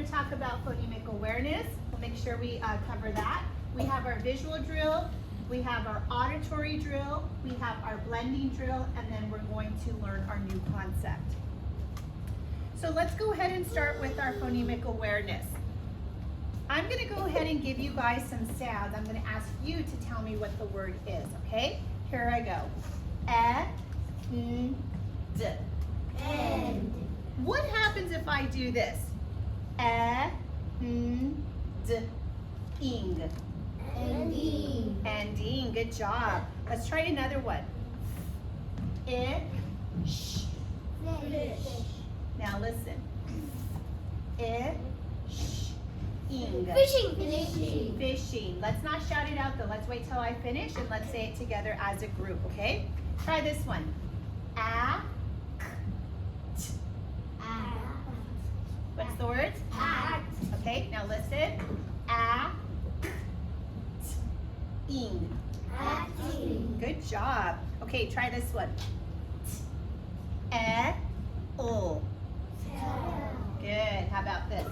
to talk about phonemic awareness. We'll make sure we cover that. We have our visual drill, we have our auditory drill, we have our blending drill, and then we're going to learn our new concept. So let's go ahead and start with our phonemic awareness. I'm going to go ahead and give you guys some sounds. I'm going to ask you to tell me what the word is, okay? Here I go. And. What happens if I do this? Ing. Ending. Good job. Let's try another one. Fish. Now listen. Fishing. Let's not shout it out though. Let's wait till I finish and let's say it together as a group, okay? Try this one. Act. What's the word? Act. Okay, now listen. Acting. Good job. Okay, try this one. Good. How about this?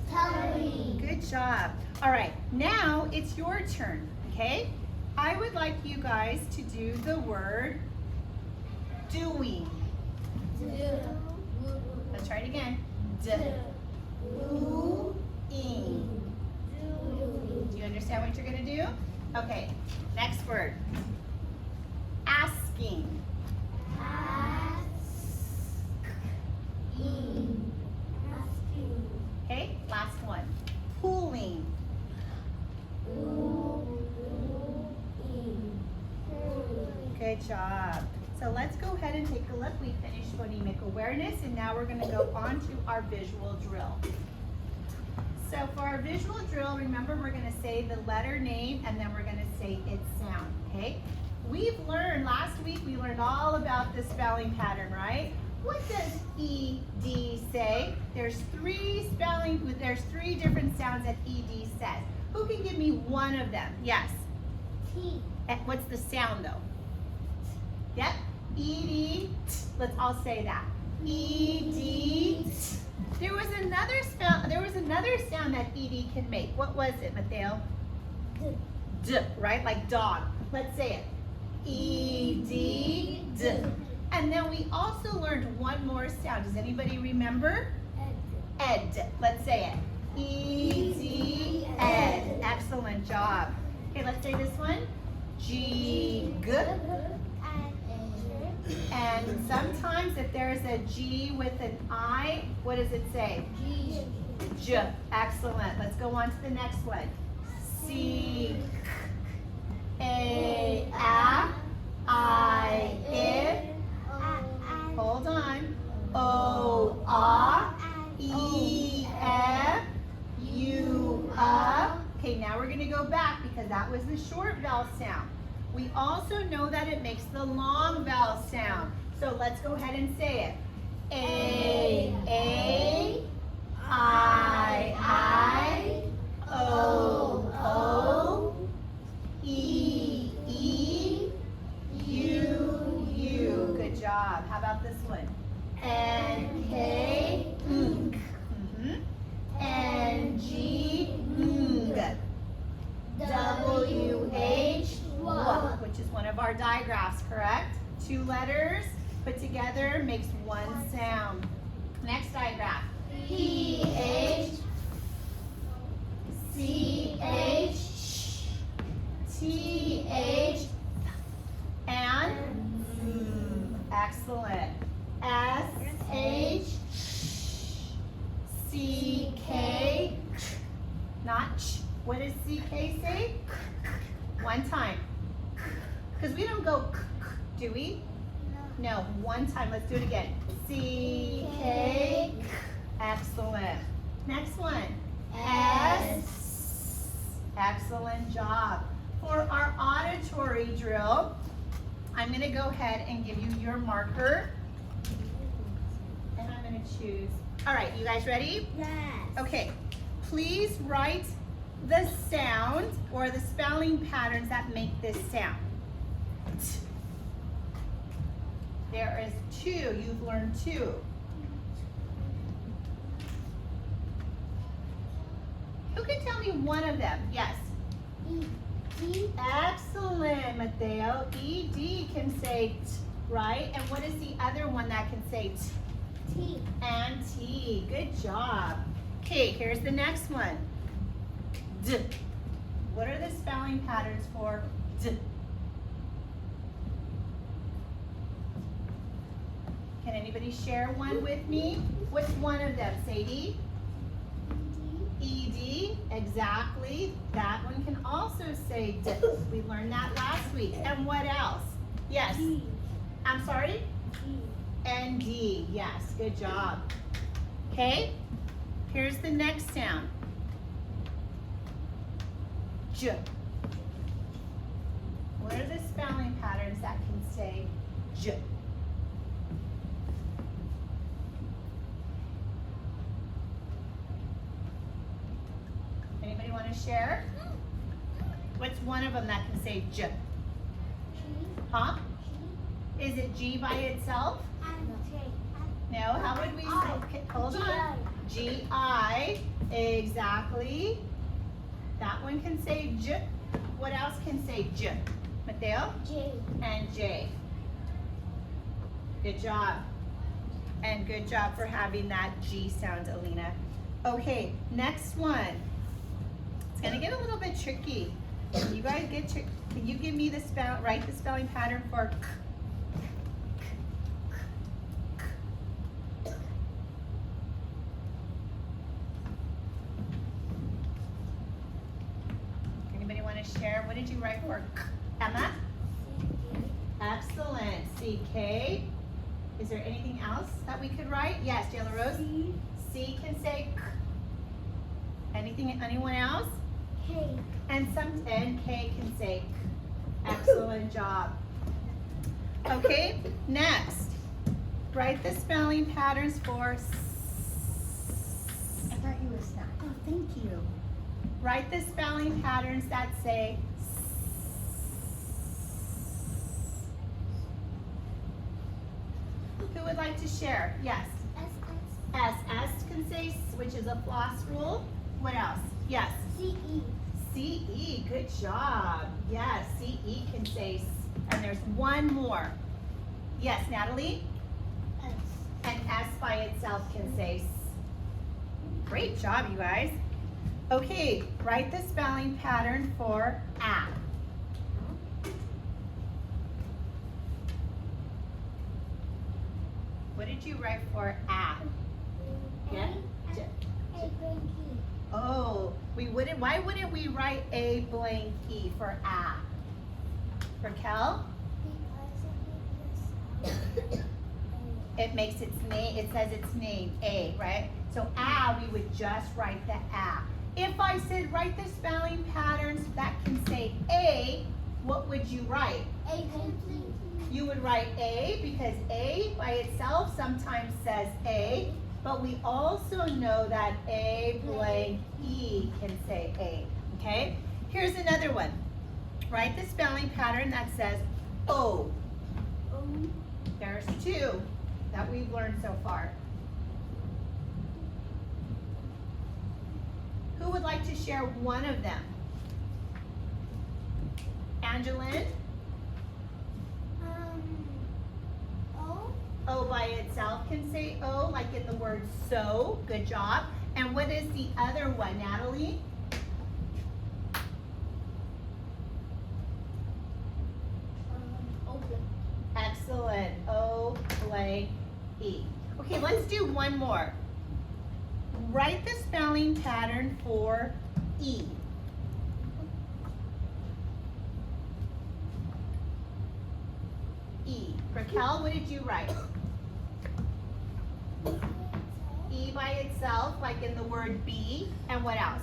Telling. Good job. All right, now it's your turn, okay? I would like you guys to do the word doing. Let's try it again. Doing. Do you understand what you're going to do? Okay, next word. Asking. Okay, last one. Pulling. Good job. So let's go ahead and take a look. We finished phonemic awareness and now we're going to go on to our visual drill. So for our visual drill, remember we're going to say the letter name and then we're going to say its sound, okay? We've learned, last week we learned all about the spelling pattern, right? What does ED say? There's three different sounds that ED says. Who can give me one of them? Yes. T. What's the sound though? Yep. ED. Let's all say that. ED. There was another sound that ED can make. What was it, Mateo? D, right? Like dog. Let's say it. ED. And then we also learned one more sound. Does anybody remember? Ed. Let's say it. ED. Ed. Excellent job. Okay, let's say this one. G. G. And sometimes if there's a G with an I, what does it say? J. Excellent. Let's go on to the next one. C. A. I. Hold on. O. E. F. U. Okay, now we're going to go back because that was the short vowel sound. We also know that it makes the long vowel sound. So let's go ahead and say it. A. I. O. E. U. Good job. How about this one? N. K. Ng. N. G. Ng. W. H. Which is one of our digraphs, correct? Two letters put together makes one sound. Next digraph. P. H. C. H. T. H. And excellent. S. H. C. K. Not ch. What does C. K. say? One time. Because we don't go do we? No, one time. Let's do it again. C. K. Excellent. Next one. S. Excellent job. For our auditory drill, I'm going to go ahead and give you your marker. And I'm going to choose. All right, you guys ready? Yes. Okay. Please write the sound or the spelling patterns that make this sound. There is two. You've learned two. Who can tell me one of them? Yes. E. Excellent, Mateo. ED can say t, right? And what is the other one that can say t? T. And T. Good job. Okay, here's the next one. D. What are the spelling patterns for D? Can anybody share one with me? What's one of them, Sadie? ED, exactly. That one can also say D. We learned that last week. And what else? Yes. D. I'm sorry? D. And D, yes, good job. Okay, here's the next sound. J. What are the spelling patterns that can say J? Anybody want to share? What's one of them that can say J? G. Huh? G. Is it G by itself? And J. No, how would we say? Okay, hold on. G-I, exactly. That one can say J. What else can say J? Mateo? J. And J. Good job. And good job for having that G sound, Alina. Okay, next one. It's gonna get a little bit tricky. You guys can you give me the write the spelling pattern for K? Anybody want to share? What did you write for K? Emma? Excellent. CK. Is there anything else that we could write? Yes, Yellow Rose. C. C can say K. Anyone else? K. And K can say K. Excellent job. Okay, next. Write the spelling patterns for S. I thought you were snack. Oh, thank you. Write the spelling patterns that say S. Who would like to share? Yes. S. S can say S, which is a floss rule. What else? Yes. C. E. CE, good job. Yes, CE can say S. And there's one more. Yes, Natalie? S. And S by itself can say S. Great job, you guys. Okay, write the spelling pattern for A. What did you write for A? Yeah? J- A blank E. Oh, why wouldn't we write A blank E for A? Raquel? Because It makes its name, it says its name, A, right? So A, we would just write the A. If I said write the spelling patterns that can say A, what would you write? A blank E. You would write A because A by itself sometimes says A, but we also know that A blank E can say A, okay? Here's another one. Write the spelling pattern that says O. O. There's two that we've learned so far. Who would like to share one of them? Angeline? O. O by itself can say O, like in the word so. Good job. And what is the other one, Natalie? O blank. Excellent. O blank E. Okay, let's do one more. Write the spelling pattern for E. E. Raquel, what did you write? E by itself, like in the word be. And what else?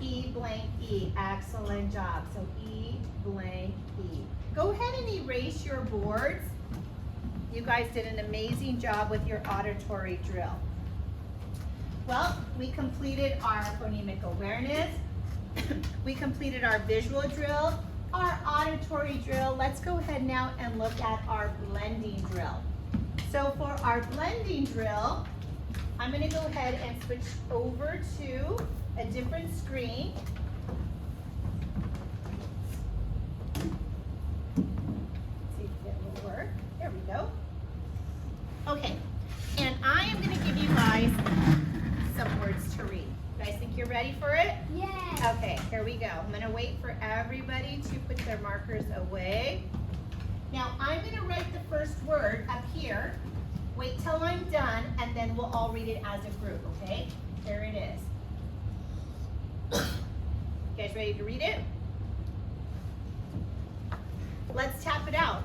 E blank E. Excellent job. So E blank E. Go ahead and erase your boards. You guys did an amazing job with your auditory drill. Well, we completed our phonemic awareness. We completed our visual drill, our auditory drill, let's go ahead now and look at our blending drill. So for our blending drill, I'm going to go ahead and switch over to a different screen. See if it will work. There we go. Okay, and I am going to give you guys some words to read. You guys think you're ready for it? Yes. Okay, here we go. I'm going to wait for everybody to put their markers away. Now, I'm going to write the first word up here. Wait till I'm done, and then we'll all read it as a group, okay? Here it is. You guys ready to read it? Let's tap it out.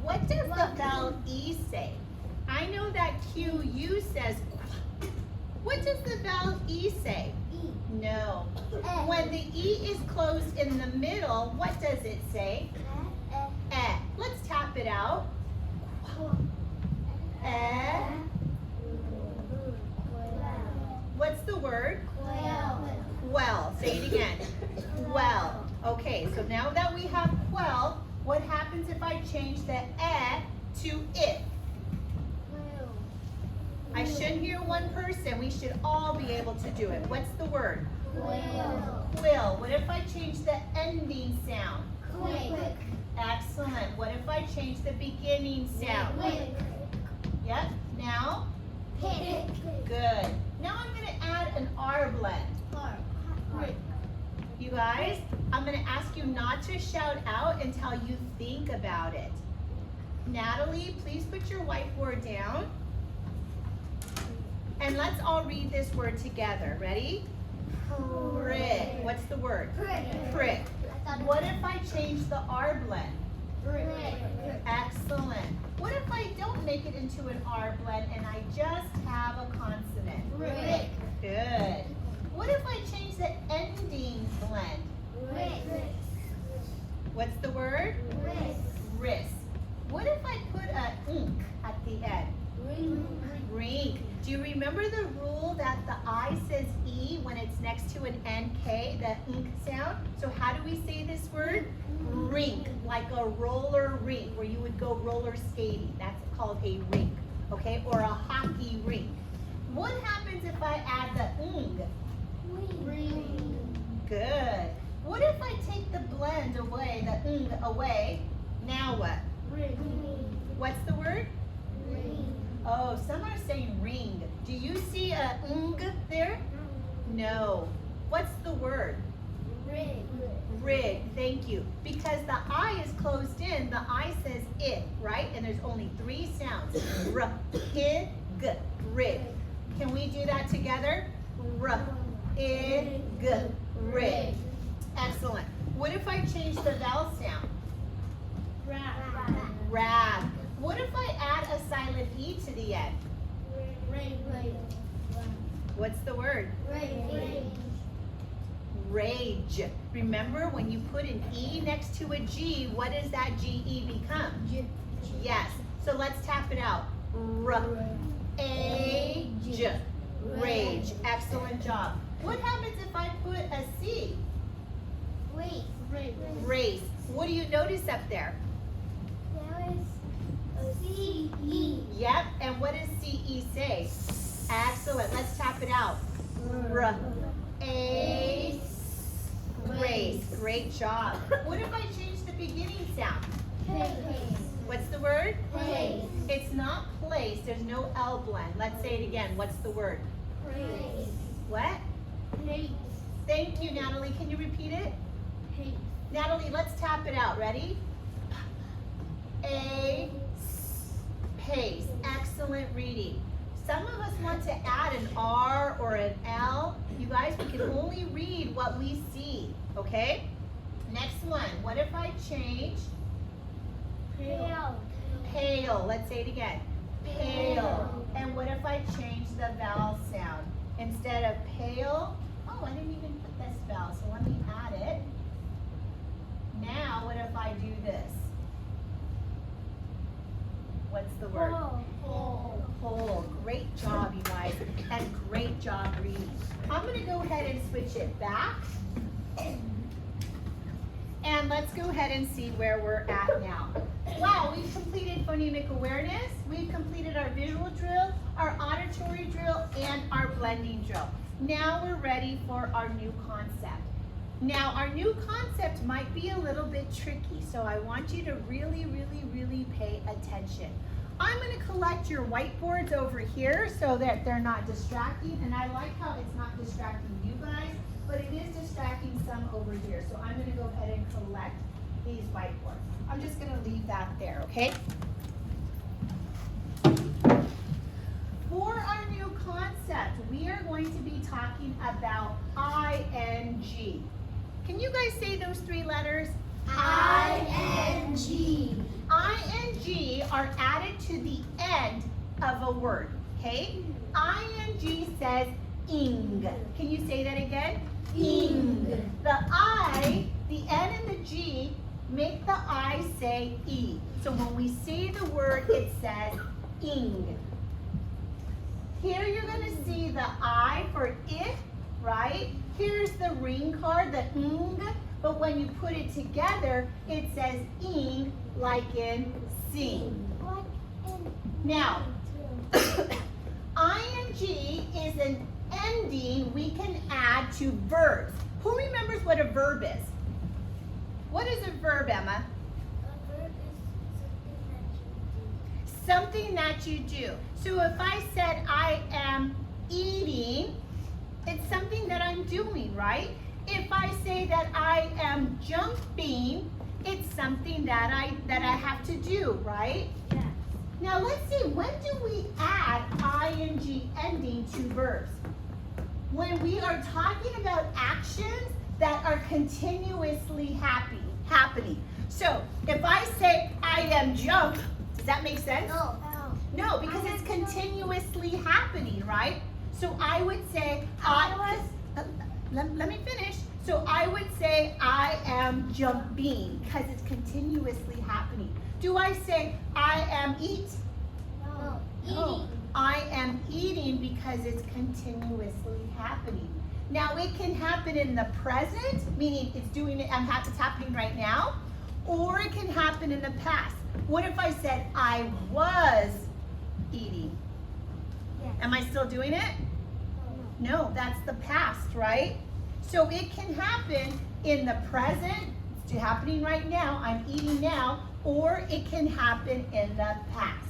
What does the vowel E say? I know that QU says qu. What does the vowel E say? E. No. Eh. When the E is closed in the middle, what does it say? Eh. Let's tap it out. Eh. What's the word? Well. Say it again. Well. Okay, so now that we have quell, what happens if I change the eh to it? I shouldn't hear one person. We should all be able to do it. What's the word? Quill. What if I change the ending sound? Excellent. What if I change the beginning sound? Yep. Now? Good. Now I'm going to add an R blend. You guys, I'm going to ask you not to shout out until you think about it. Natalie, please put your whiteboard down. And let's all read this word together. Ready? Prick. What's the word? Prick. What if I change the R blend? Excellent. What if I don't make it into an R blend and I just have a consonant? Good. What if I change the ending blend? What's the word? Wrist. What if I put a ink at the end? Rink. Do you remember the rule that the I says E when it's next to an NK, the ink sound? So how do we say this word? Rink, like a roller rink, where you would go roller skating. That's called a rink, okay? Or a hockey rink. What happens if I add the ing? Good. What if I take the blend away, the ing away? Now what? What's the word? Oh, some are saying ring. Do you see a ing there? No. What's the word? Rig. Thank you. Because the I is closed in, the I says it, right? And there's only 3 sounds. R, I, G, rig. Can we do that together? R, I, G, rig. Excellent. What if I change the vowel sound? Rag. What if I add a silent E to the end? What's the word? Rage. Remember, when you put an E next to a G, what does that GE become? Yes. So let's tap it out. Age. Rage. Excellent job. What happens if I put a C? Race. What do you notice up there? Yep. And what does CE say? Excellent. Let's tap it out. Race. Great job. What if I change the beginning sound? What's the word? It's not place. There's no L blend. Let's say it again. What's the word? What? Thank you, Natalie. Can you repeat it? Natalie, let's tap it out. Ready? Pace. Excellent reading. Some of us want to add an R or an L. You guys, we can only read what we see, okay? Next one. What if I change? Pale. Let's say it again. Pale. And what if I change the vowel sound? Instead of pale, oh, I didn't even put this vowel, so let me add it. Now, what if I do this? What's the word? Whole. Great job, you guys. guys, and great job reading. I'm going to go ahead and switch it back. And let's go ahead and see where we're at now. Wow, we've completed phonemic awareness, we've completed our visual drill, our auditory drill, and our blending drill. Now we're ready for our new concept. Now our new concept might be a little bit tricky, so I want you to really, really, really pay attention. I'm going to collect your whiteboards over here so that they're not distracting, and I like how it's not distracting you guys, but it is distracting some over here. So I'm going to go ahead and collect these whiteboards. I'm just going to leave that there, okay? For our new concept, we are going to be talking about ing. Can you guys say those three letters? ing. ing are added to the end of a word, okay? ing says ing. Can you say that again? Ing. The I, the N and the G make the I say E. So when we say the word, it says ing. Here you're going to see the I for it, right? Here's the ring card, the ing, but when you put it together, it says ing, like in sing. Now, ing is an ending we can add to verbs. Who remembers what a verb is? What is a verb, Emma? A verb is Something that you do. So if I said I am eating, it's something that I'm doing, right? If I say that I am jumping, it's something that I have to do, right? Yes. Now let's see, when do we add ing ending to verbs? When we are talking about actions that are continuously happening. So if I say I am jump, does that make sense? No. No, because it's continuously happening, right? So I would say, let me finish. So I would say I am jumping because it's continuously happening. Do I say I am eat? No. No. I am eating because it's continuously happening. Now it can happen in the present, meaning it's happening right now, or it can happen in the past. What if I said I was eating? Yes. Am I still doing it? No, that's the past, right? So it can happen in the present, it's happening right now, I'm eating now, or it can happen in the past.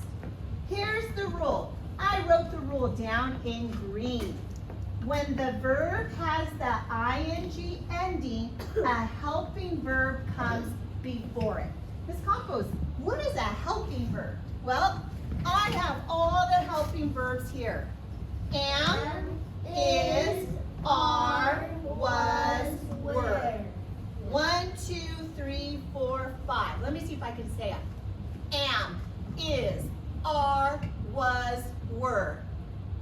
Here's the rule. I wrote the rule down in green. When the verb has the ing ending, a helping verb comes before it. Ms. Campos, what is a helping verb? Well, I have all the helping verbs here. Am, is, are, was, were. 1, 2, 3, 4, 5. Let me see if I can say it. Am, is, are, was, were.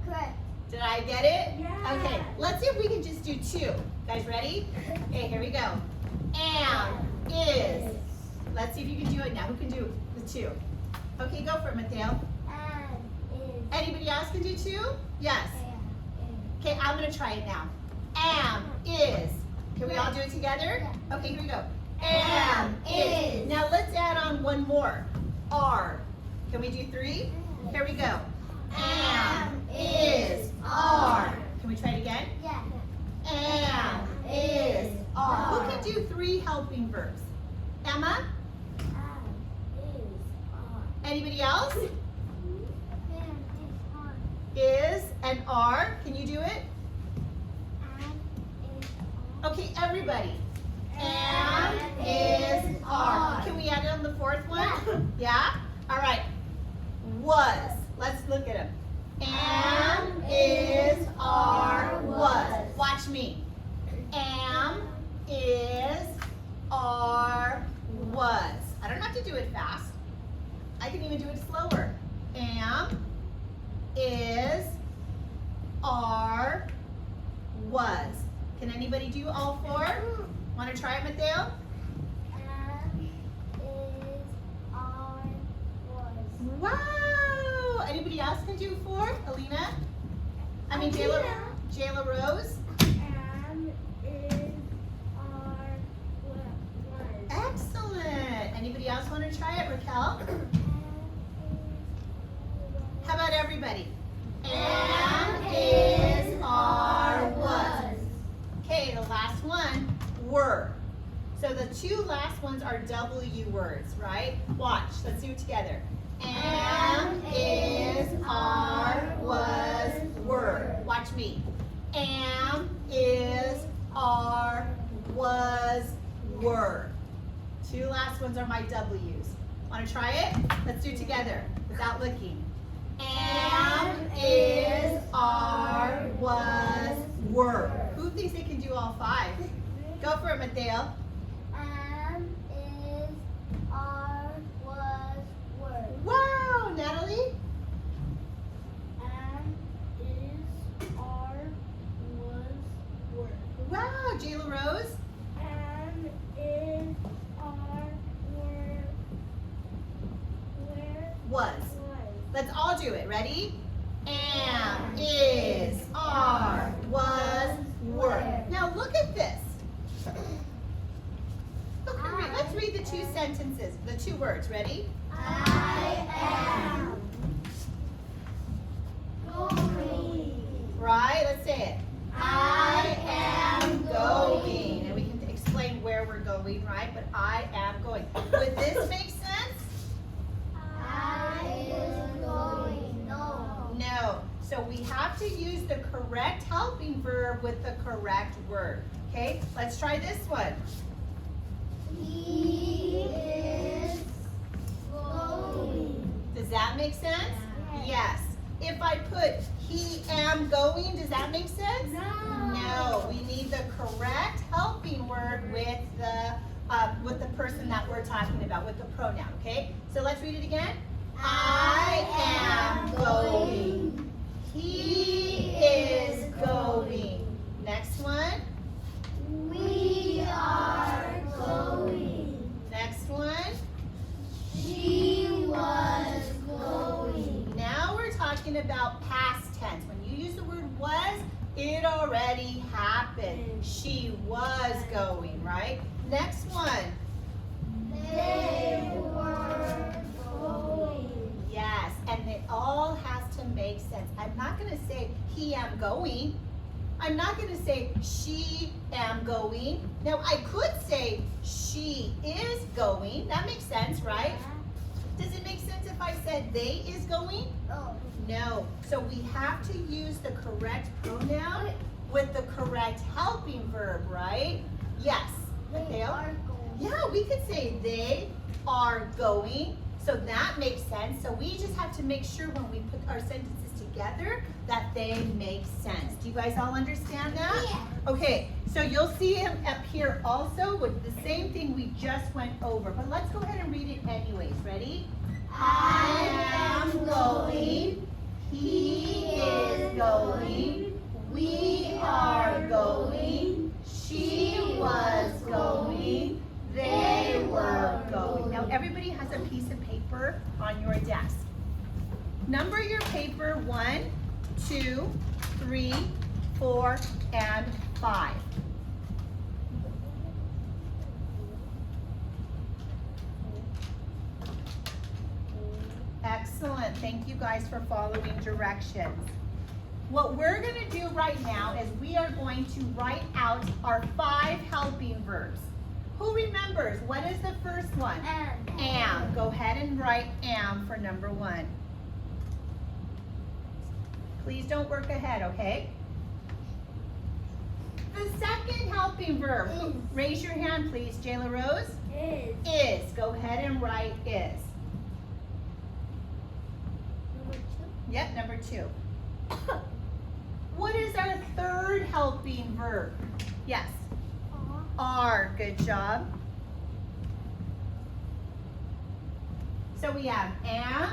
Correct. Did I get it? Yeah. Okay, let's see if we can just do 2. Guys ready? Okay, here we go. Am, is. Let's see if you can do it now. Who can do the 2? Okay, go for it, Mateo. Is. Anybody else can do 2? Yes. Is. Okay, I'm gonna try it now. Am, is. Can we all do it together? Okay, here we go. Am, is. Now let's add on one more. Are. Can we do 3? Here we go. Am, is, are. Can we try it again? Yeah. Am, is, are. Who can do 3 helping verbs? Emma? Is. Are. Anybody else? Am is are. Is and are. Can you do it? Am is are. Okay, everybody. Am, is, are. Can we add it on the 4th one? Yeah? All right. Was. Let's look at them. Am, is, are, was. Watch me. Am, is, are, was. I don't have to do it fast. I can even do it slower. Am, is, are, was. Can anybody do all 4? Want to try it, Mateo? Am is are was. Wow! Anybody else can do 4? Alina? Jayla Rose. Am is are was. Excellent. Anybody else want to try it? Raquel? How about everybody? Am, is, are, was. Okay, the last one, were. So the two last ones are W words, right? Watch, let's do it together. Am, is, are, was, were. Watch me. Am, is, are, was, were. Two last ones are my W's. Want to try it? Let's do it together without looking. Am, is, are, was, were. Who thinks they can do all five? Go for it, Mateo. Am is are was were. Wow, Natalie? Am is are was were. Wow, Jayla Rose? Am is are were Was. Let's all do it. Ready? Am, is, are, was, were. Now look at this. Let's read the two sentences, the two words. Ready? I am going. Right? Let's say it. I am going. And we can explain where we're going, right? But I am going. Would this make sense? I is going. No. No. So we have to use the correct helping verb with the correct word. Okay? Let's try this one. He is going. Does that make sense? Yes. If I put he am going, does that make sense? No. We need the correct helping word with the person that we're talking about, with the pronoun, okay? So let's read it again. I am going. He is going. Next one. We are going. Next one. She was going. Now we're talking about past tense. When you use the word was, it already happened. She was going, right? Next one. They were going. Yes, and it all has to make sense. I'm not going to say he am going. I'm not going to say she am going. Now I could say she is going. That makes sense, right? Does it make sense if I said they is going? Oh. No. So we have to use the correct pronoun with the correct helping verb, right? Yes. They Mateo? are going. Yeah, we could say they are going. So that makes sense. So we just have to make sure when we put our sentences together that they make sense. Do you guys all understand that? Yeah. Okay, so you'll see him up here also with the same thing we just went over. But let's go ahead and read it anyways. Ready? I am going. He is going. We are going. She was going. They were going. Now everybody has a piece of paper on your desk. Number your paper 1, 2, 3, 4, and 5. Excellent. Thank you guys for following directions. What we're going to do right now is we are going to write out our 5 helping verbs. Who remembers? What is the first one? Am. Go ahead and write am for number 1. Please don't work ahead, okay? The second helping verb. Is. Raise your hand, please. Jayla Rose. Is. Is. Go ahead and write is. Number 2. Yep, number 2. What is our third helping verb? Yes. Are. Good job. So we have am,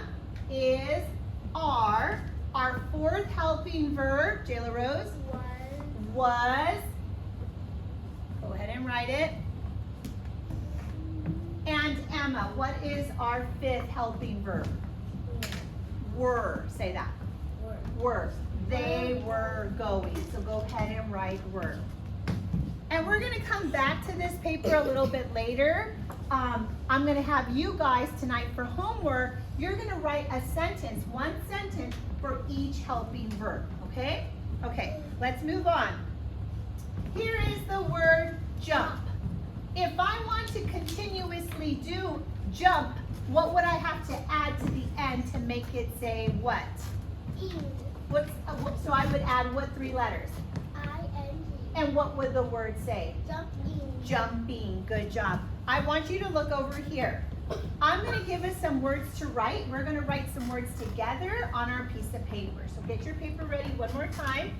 is, are. Our fourth helping verb, Jayla Rose, was. Go ahead and write it. And Emma, what is our fifth helping verb? Were. Say that. Were. They were going. So go ahead and write were. And we're going to come back to this paper a little bit later. I'm going to have you guys tonight for homework. You're going to write a sentence, one sentence for each helping verb, okay? Okay, let's move on. Here is the word jump. If I want to continuously do jump, what would I have to add to the end to make it say what? So I would add what 3 letters? I-N-G. And what would the word say? Jumping. Jumping. Good job. I want you to look over here. I'm going to give us some words to write. We're going to write some words together on our piece of paper. So get your paper ready one more time.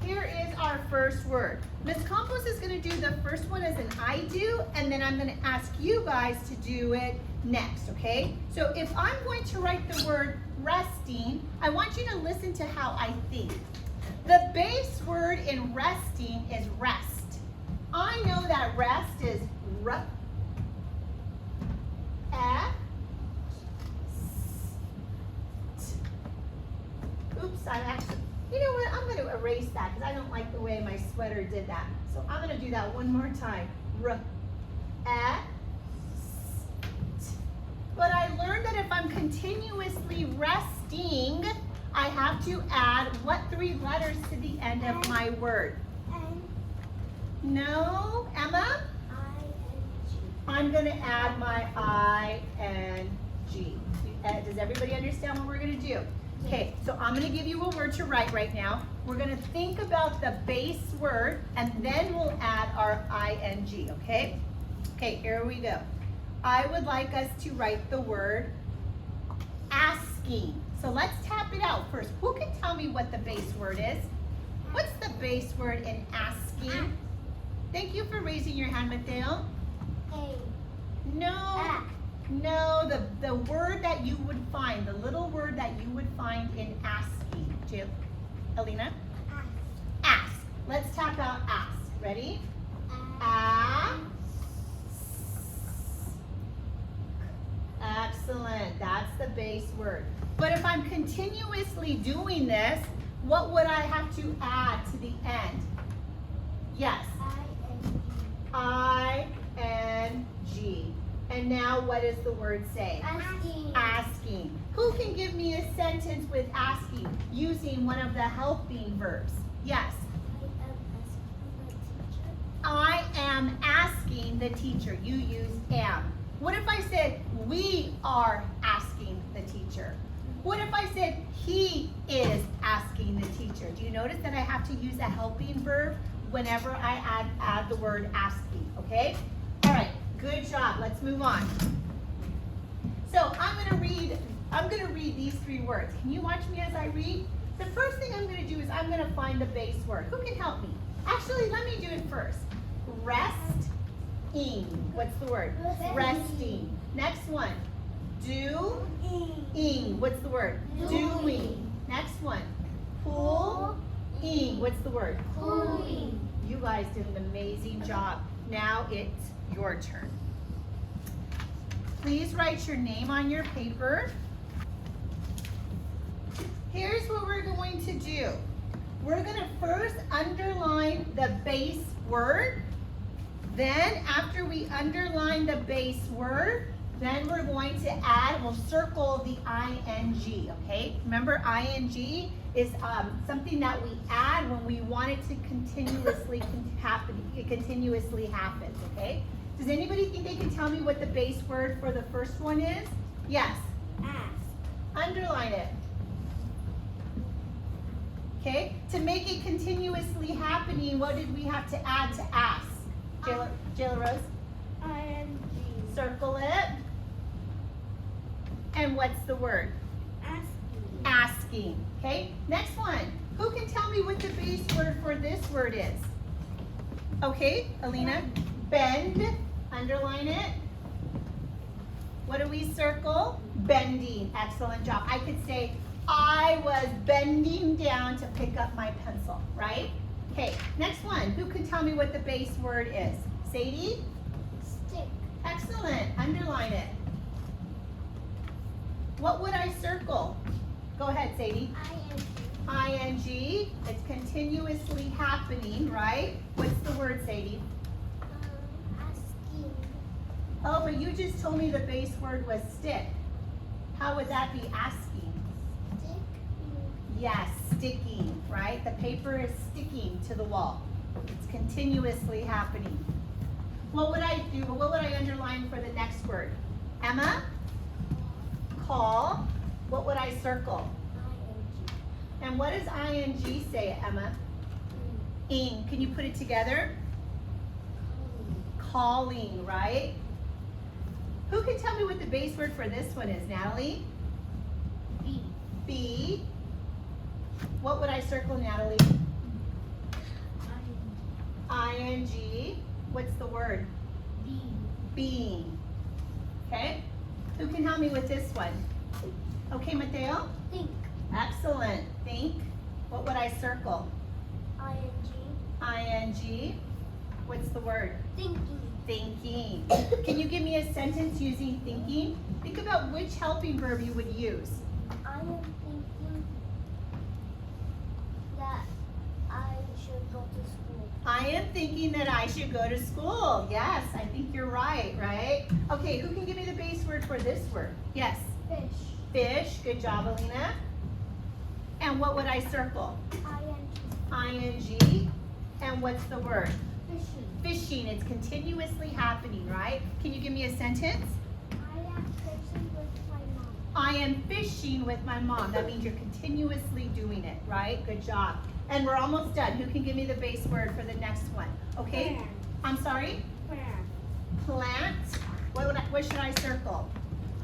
Here is our first word. Miss Campos is going to do the first one as an I do, and then I'm going to ask you guys to do it next, okay? So if I'm going to write the word resting, I want you to listen to how I think. The base word in resting is rest. I know that rest is r, e, oops, I'm actually, you know what, I'm going to erase that because I don't like the way my sweater did that. So I'm going to do that one more time. R, e, but I learned that if I'm continuously resting, I have to add what 3 letters to the end of my word? No, Emma? I-N-G. I'm going to add my I-N-G. Does everybody understand what we're going to do? Okay, so I'm going to give you a word to write right now. We're going to think about the base word, and then we'll add our I-N-G, okay? Okay, here we go. I would like us to write the word asking. So let's tap it out first. Who can tell me what the base word is? What's the base word in asking? Thank you for raising your hand, Mateo. No, no, the word that you would find, the little word that you would find in asking. Jill, Alina? Ask. Let's tap out ask. Ready? Ask. Excellent. That's the base word. But if I'm continuously doing this, what would I have to add to the end? Yes. I-N-G. And now what does the word say? Asking. Asking. Who can give me a sentence with asking using one of the helping verbs? Yes. I am asking the teacher. You use am. What if I said we are asking the teacher? What if I said he is asking the teacher? Do you notice that I have to use a helping verb whenever I add the word asking, okay? All right, good job. Let's move on. So I'm gonna read these 3 words. Can you watch me as I read? The first thing I'm gonna do is I'm gonna find the base word. Who can help me? Actually, let me do it first. Resting. What's the word? Resting. Next one. Doing. What's the word? Doing. Next one. Pulling. What's the word? Pulling. You guys did an amazing job. Now it's your turn. Please write your name on your paper. Here's what we're going to do. We're going to first underline the base word. Then after we underline the base word, then we're going to add, we'll circle the ing, okay? Remember, ing is something that we add when we want it to continuously happen. It continuously happens, okay? Does anybody think they can tell me what the base word for the first one is? Yes. Ask. Underline it. Okay? To make it continuously happening, what did we have to add to ask? Jayla Rose? I-N-G. Circle it. And what's the word? Asking. Asking. Okay? Next one. Who can tell me what the base word for this word is? Okay, Alina. Bend. Underline it. What do we circle? Bending. Excellent job. I could say, I was bending down to pick up my pencil, right? Okay, next one. Who can tell me what the base word is? Sadie? Stick. Excellent. Underline it. What would I circle? Go ahead, Sadie. ing. ing. It's continuously happening, right? What's the word, Sadie? Asking. Oh, but you just told me the base word was stick. How would that be asking? Stick. Yes, sticking, right? The paper is sticking to the wall. It's continuously happening. What would I do? What would I underline for the next word? Emma? Call. What would I circle? ing. And what does ing say, Emma? Ing. Can you put it together? Calling, right? Who can tell me what the base word for this one is, Natalie? Be. Be. What would I circle, Natalie? ing. What's the word? Being. Being. Okay? Who can help me with this one? Okay, Mateo? Think. Excellent. Think. What would I circle? ing. ing. What's the word? Thinking. Thinking. Can you give me a sentence using thinking? Think about which helping verb you would use. I am thinking that I should go to school. I am thinking that I should go to school. Yes, I think you're right, right? Okay, who can give me the base word for this word? Yes. Fish. Fish. Good job, Alina. And what would I circle? ing. ing. And what's the word? Fishing. Fishing. It's continuously happening, right? Can you give me a sentence? I am fishing with my mom. I am fishing with my mom. That means you're continuously doing it, right? Good job. And we're almost done. Who can give me the base word for the next one? Okay? Plant. I'm sorry? Plant. Plant. What should I circle?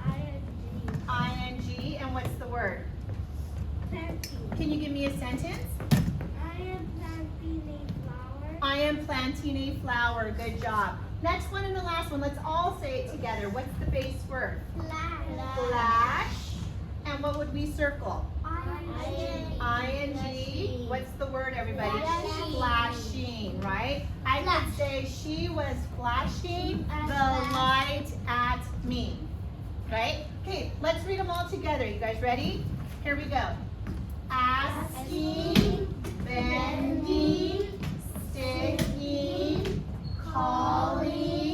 ing. ing. And what's the word? Planting. Can you give me a sentence? I am planting a flower. I am planting a flower. Good job. Next one and the last one. Let's all say it together. What's the base word? Flash. And what would we circle? ing. What's the word, everybody? Flashing. Flashing, right? I Flash. could say she was flashing the Flash. light at me. Right? Okay, let's read them all together. You guys ready? Here we go. Asking, bending, sticking, calling,